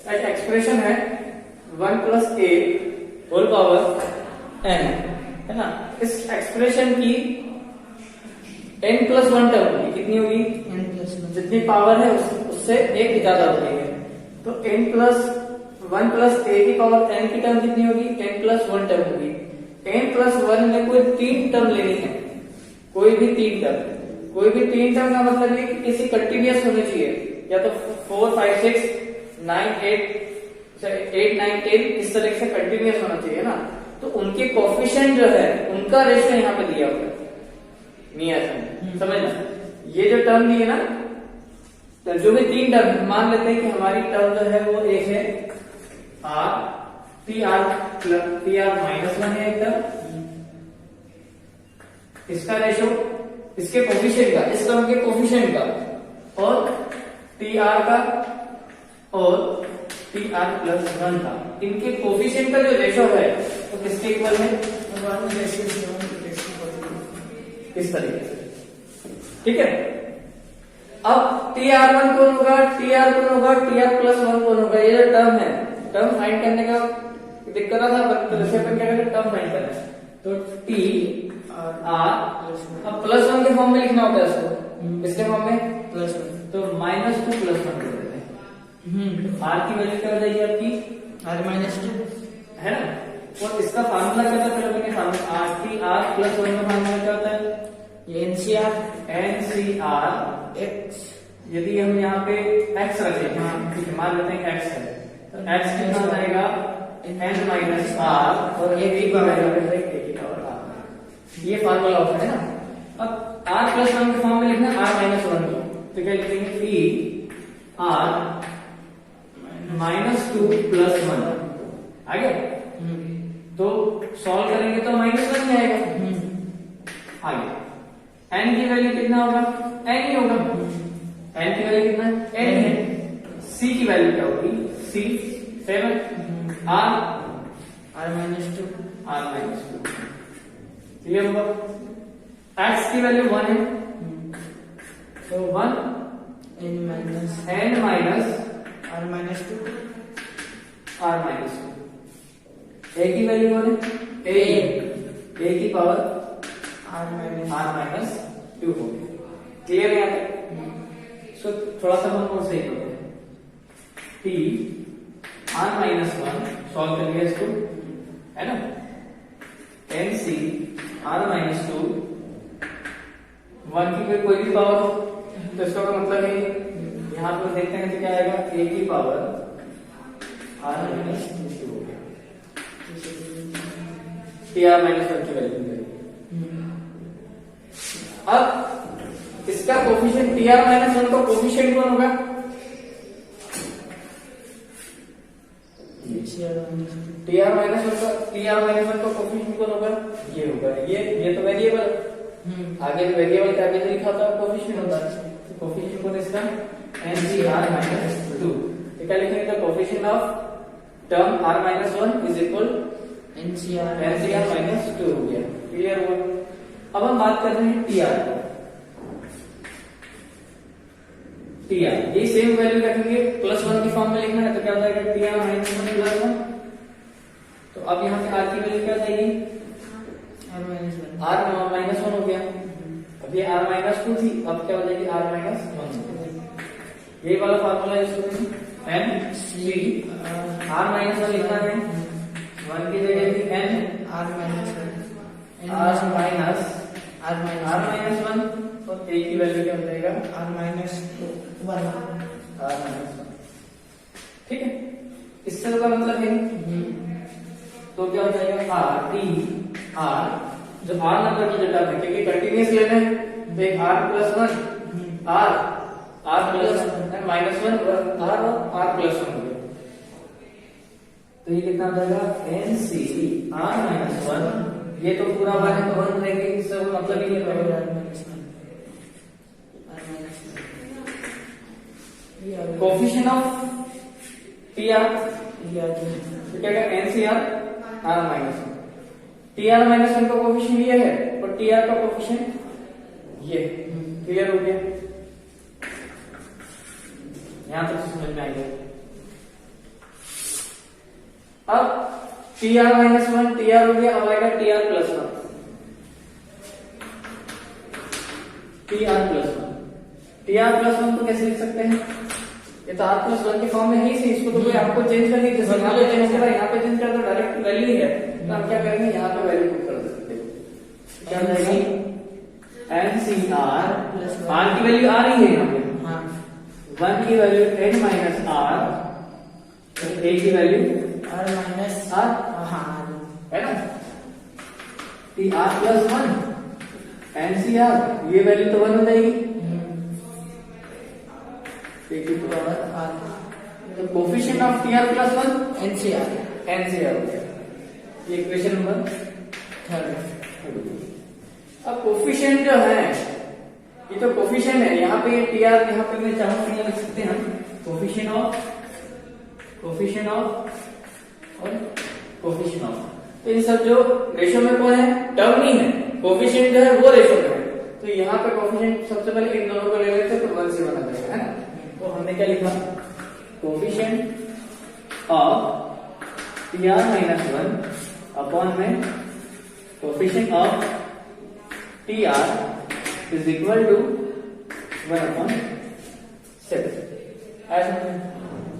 एक एक्सप्रेशन है 1 प्लस ए whole power N, है ना। इस एक्सप्रेशन की n प्लस 1 टर्म होगी, कितनी होगी? n+1 जितनी पावर है उससे एक ज्यादा होगी। तो n प्लस 1 प्लस ए की पावर n की टर्म कितनी होगी? n प्लस 1 टर्म होगी। n प्लस 1 में कोई 3 टर्म लेनी है, कोई भी 3 टर्म। कोई भी 3 टर्म का मतलब है कि किसी कंटिन्यूअस होनी चाहिए, या तो 4 5 6 9 8 9 10 इस तरह से कंटिन्यूअस होना चाहिए ना। तो उनके कोफिशिएंट जो है उनका रेशियो यहाँ पे दिया हुआ है नियर, समझना। ये जो टर्म दी है ना, तो जो भी 3 टर्म मान लेते हैं कि हमारी टर्म जो है वो एक है आर टी आर माइनस 1 है एक टर्म, इसका रेशियो इसके कोफिशिएंट का, इस टर्म के कोफिशिएंट का, और टी आर का और टी आर प्लस 1 का, इनके कोफिशिएंट का जो रेशियो है वो किसके इक्वल है? इस तरीके से, ठीक है। अब टी आर 1 कौन होगा, टी आर कौन होगा, टी आर प्लस 1 कौन होगा? ये जो टर्म है, टर्म फाइंड करने का दिक्कत था, पर अपन क्या करें, टर्म फाइंड करना है। तो टी आर, अब प्लस 1 के फॉर्म में लिखना होता है इसको, इसके फॉर्म में +1, तो -2 + 1 कर देते हैं। आर की वैल्यू क्या हो जाएगी आपकी? r-2 है ना। और इसका फार्मूला क्या था? पहले मैंने formula R T R plus 1 का फार्मूला क्या होता है? NCR x, यदि हम यहाँ पे x रखें, ठीक है, मान लेते हैं x है, तो x कितना हो जाएगा? n माइनस आर, और a की वैल्यू है a की पावर r। ये फार्मूला होता है ना। अब r प्लस 1 के फॉर्म में लिखना है r माइनस 1 को, तो क्या लिखेंगे? टी आर -2 + 1 आ गया। तो सॉल्व करेंगे तो -1 ही आएगा। आगे n की वैल्यू कितना होगा? n ही होगा। n की वैल्यू कितना है? n है। c की वैल्यू क्या होगी? c 7, r-2 क्लियर होगा। x की वैल्यू 1 है, तो 1 n minus n minus r-2 r-2। a की वैल्यू कौन है? a की पावर r-2 हो गई। क्लियर है यहाँ तक? सो थोड़ा सा हम और सही करते हैं। t r-1 सॉल्व कर लिया इसको, है ना। nc r-2 1 की कोई भी पावर हो, तो इसका मतलब है यहाँ पर देखते हैं तो क्या आएगा? a की पावर r-2 हो गया। टी आर -1 की वैल्यू मिलेगी। अब इसका कोफिशिएंट टी आर -1 का कोफिशिएंट कौन होगा? टी आर -1 का कोफिशिएंट कौन होगा? ये होगा। ये तो वेरिएबल, आगे वेरिएबल के आगे लिखा होता है कोफिशिएंट होता है। तो कोफिशिएंट कौन है इसका? NCR-2। तो क्या लिखेंगे? The coefficient of term r-1 is equal NCR-2 हो गया। क्लियर हुआ। अब हम बात कर रहे हैं टीआर। टीआर ये सेम वैल्यू रखेंगे, +1 की फॉर्म में लिखना है, तो क्या हो जाएगा? टीआर -1 + 1। तो अब यहाँ पे आर की वैल्यू क्या जाएगी? r-1 हो गया। अब ये r-2 थी, अब क्या हो जाएगी? r-1। ये वाला फार्मूला इसको NC r-1 लिखना है, 1 की जगह भी n r-1 और a की वैल्यू क्या हो जाएगा? r-1। ठीक है, इससे का मतलब है तो क्या हो जाएगा? r t r, जो r नंबर की जो टर्म है, क्योंकि कंटिन्यूअस लेना है, तो एक r + 1 r + -1 r और r + 1 हो गया। तो ये कितना आ जाएगा? NC r-1। ये तो पूरा 1 है, तो 1 रहेंगे, इससे मतलब ही नहीं रहेगा। कोफिशिएंट ऑफ टीआर तो क्या है? NCR r-1। टीआर -1 का कोफिशिएंट ये है और टीआर का कोफिशिएंट ये। क्लियर हो गया? यहां तक समझ में आ गया। अब T R minus one, T R हो गया, अब आएगा T R plus one, T R plus one. T R plus one को कैसे लिख सकते हैं? ये तो आर प्लस वन के फॉर्म में है ही सही, इसको तो कोई आपको चेंज करनी है, जैसे यहाँ पे चेंज करा, यहाँ पे चेंज करा तो डायरेक्ट वैल्यू ही है, तो हम क्या करेंगे, यहाँ पे वैल्यू पुट कर सकते हैं। क्या हो जाएगा? एन सी आर की वैल्यू आ रही है यहाँ पे, हाँ, वन की value N minus R, A की वैल्यू आर माइनस आर, हाँ, है ना? T R plus one N C R, ये वैल्यू तो वन हो जाएगी, तो coefficient of T R plus one NCR, NCR हो गया। ये इक्वेशन नंबर थर्ड। अब कोफिशिएंट जो है, ये तो कोफिशिएंट है, यहाँ पे टी आर, यहाँ पे मैं चाहूँ तो लिख सकते हैं कोफिशिएंट ऑफ और कोफिशिएंट ऑफ, तो इन सब जो रेशो में कौन है? टर्म नहीं है, कोफिशिएंट जो है वो रेशो में है, तो यहाँ पे कोफिशिएंट सबसे पहले इन दोनों को ले लेते हैं, तो 1 से बना जाएगा, है ना? तो हमने क्या लिखा? Coefficient of T R minus one upon में coefficient of T R is equal to 1/7। ऐसा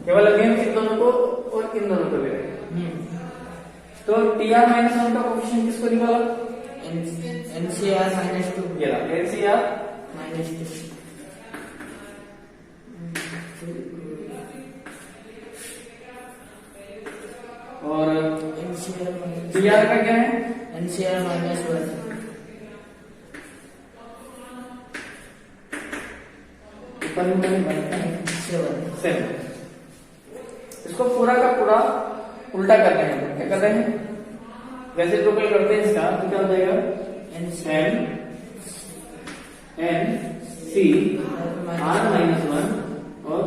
केवल अभी हम इन दोनों को और इन दोनों को ले रहे हैं। तो टी आर माइनस वन का कोफिशिएंट किसको निकाला? एनसीआर माइनस टू, ये रहा एनसीआर माइनस टू, और एनसीआर टी आर का क्या है? एनसीआर माइनस वन, ऊपर में 7। इसको पूरा का पूरा उल्टा करते हैं, क्या करते हैं? वैसे टोटल करते हैं इसका, तो क्या हो जाएगा? N C R minus one और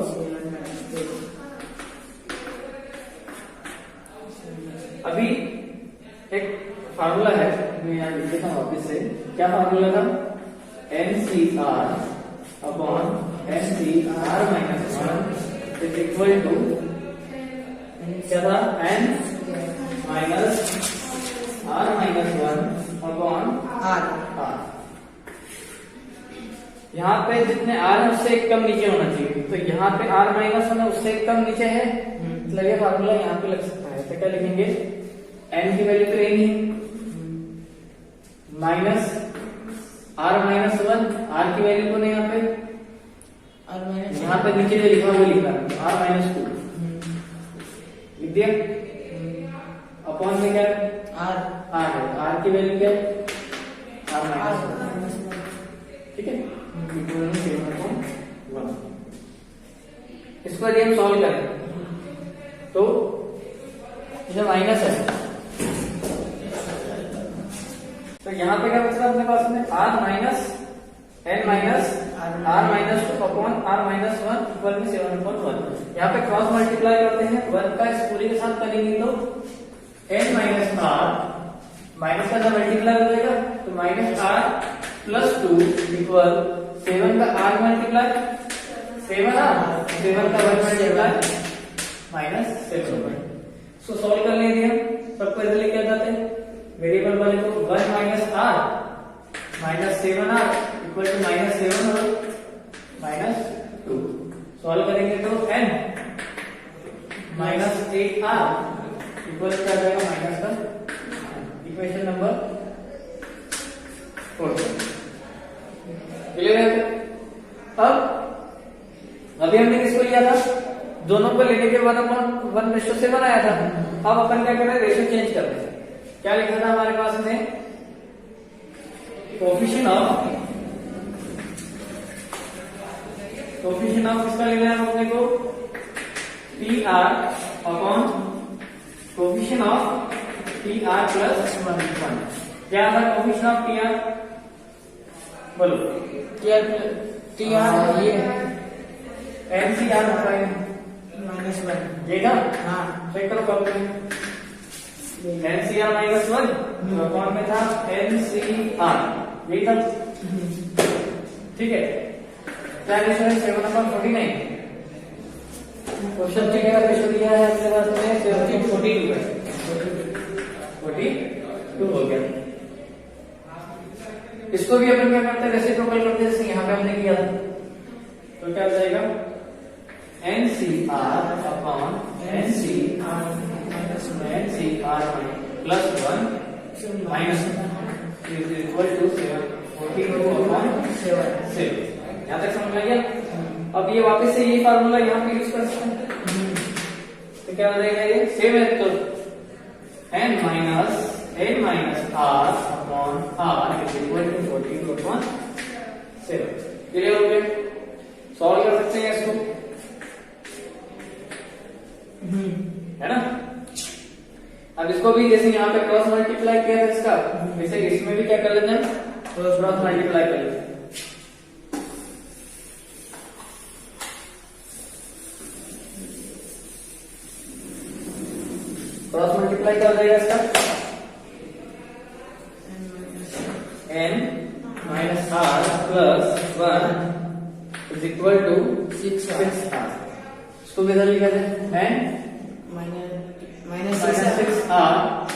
अभी एक फार्मूला है, मैं यहाँ लिख देता हूँ वापिस से। क्या फार्मूला था? N C R upon N C R minus one is equal to क्या था? N minus R minus one upon R. यहाँ पे जितने आर है उससे एक कम नीचे होना चाहिए, तो यहाँ पे आर माइनस वन है उससे एक कम नीचे है, मतलब ये फार्मूला यहाँ पे लग सकता है। तो क्या लिखेंगे? एन की वैल्यू तो रहेगी minus R minus one, R की वैल्यू को नहीं यहाँ पे, आर माइनस यहाँ पे नीचे जो लिखा वो लिखा आर माइनस टू लिख दिया, अपॉन में क्या आर, आर है, आर की वैल्यू क्या है? आर माइनस वन, ठीक है। इसको यदि हम सॉल्व करें तो ये माइनस है, तो यहाँ पे क्या बचता है अपने पास में? R minus N minus R minus two upon R minus one equal में 7/1। यहाँ पे क्रॉस मल्टीप्लाई करते हैं, वन का इस पूरे के साथ करेंगे तो एन माइनस आर, माइनस का जब मल्टीप्लाई हो जाएगा तो minus R plus two equal 7 का आर मल्टीप्लाई 7 आर, 7 का 1 मल्टीप्लाई माइनस 7। सो सॉल्व कर लेंगे हम, सबको इधर लेके आ जाते हैं, वेरिएबल वाले को 1 minus R minus 7 R equal to minus 7 और माइनस 2। सॉल्व करेंगे तो n माइनस 8 आर इक्वल क्या आ जाएगा? माइनस का इक्वेशन नंबर 4। क्लियर है? अब अभी हमने किसको लिया था? दोनों को लेने के बाद अपन 1:7 आया था। अब अपन क्या कर रहे हैं? रेशियो चेंज कर रहे हैं। क्या लिखा था हमारे पास में? कोफिशिएंट ऑफ किसका लेना है अपने को? P R upon coefficient of P R plus 1। क्या था कोफिशिएंट ऑफ पी आर? बोलो। टी आर ये एन सी आर होता है माइनस 1, ये था? हाँ, चेक करो कब एन सी आर माइनस 1 कौन में था? एन सी आर, यही था, ठीक है। क्या रेशियो है? 7/49। क्वेश्चन में क्या रेशियो दिया है अपने पास में 42 है, 42 हो गया। इसको भी अपन क्या करते हैं, रेसिप्रोकल करते हैं, जैसे यहाँ पे हमने किया था। तो क्या हो जाएगा, NCR upon NCR plus 1 minus is equal to 7, 42 upon 7। यहाँ तक समझ में आ गया। अब ये वापस से यही फार्मूला यहाँ पे यूज कर सकते हैं। तो क्या हो जाएगा, ये सेम है, तो n minus r upon r is equal to 42 upon 7। Clear हो गया। सॉल्व कर सकते हैं इसको, है ना। अब इसको भी जैसे यहाँ पे क्रॉस मल्टीप्लाई किया था इसका, वैसे इसमें भी क्या कर लेते हैं, क्रॉस मल्टीप्लाई कर लेते हैं। क्रॉस मल्टीप्लाई कर देगा इसका, n minus r plus 1 is equal to 6r। इसको किधर लिखा जाए, n minus 6r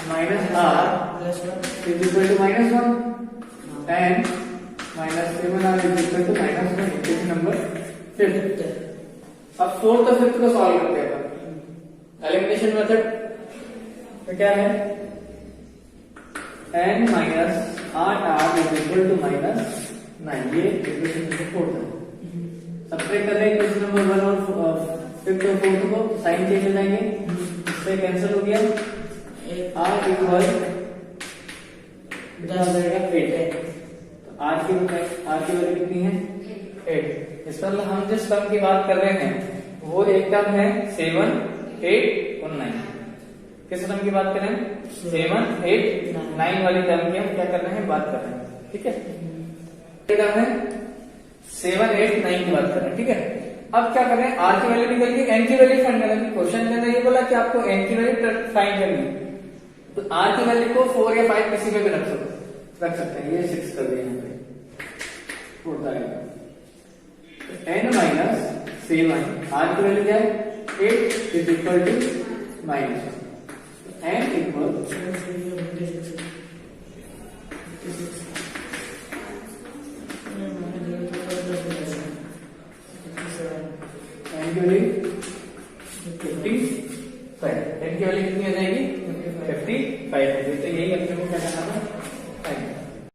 minus r plus 1 is equal to minus 1, n minus 7r is equal to minus 1। Equation number 5। अब फोर्थ और फिफ्थ को सॉल्व करते हैं एलिमिनेशन मेथड। तो क्या है, n minus 8r is equal to minus 9। ये equation number 4 है। सब्ट्रैक्ट कर रहे हैं इक्वेशन नंबर 1 और फिफ्थ और फोर्थ को, साइन चेंज हो जाएंगे, इससे कैंसिल हो गया। r इक्वल कितना हो जाएगा, 8। तो r की वैल्यू कितनी है, 8। इस पर हम जिस टर्म की बात कर रहे हैं वो एक टर्म है 7, 8 और 9। किस टर्म की बात कर रहे हैं, 7, 8, 9 वाली टर्म की हम क्या कर रहे हैं, बात कर रहे हैं। ठीक है, ये टर्म है 7, 8, 9 की बात कर रहे हैं। ठीक है, अब क्या कर रहे हैं, r की वैल्यू निकल गई, n की वैल्यू फाइंड करनी है। क्वेश्चन में ये बोला कि आपको n की वैल्यू फाइंड करनी है, तो r की वैल्यू को 4 या 5 किसी में भी रख सकते हैं। ये 6 कर दिया यहाँ पे, होता है n माइनस 7, r की वैल्यू क्या है, 8 is equal to minus 1। n equal n की वैल्यू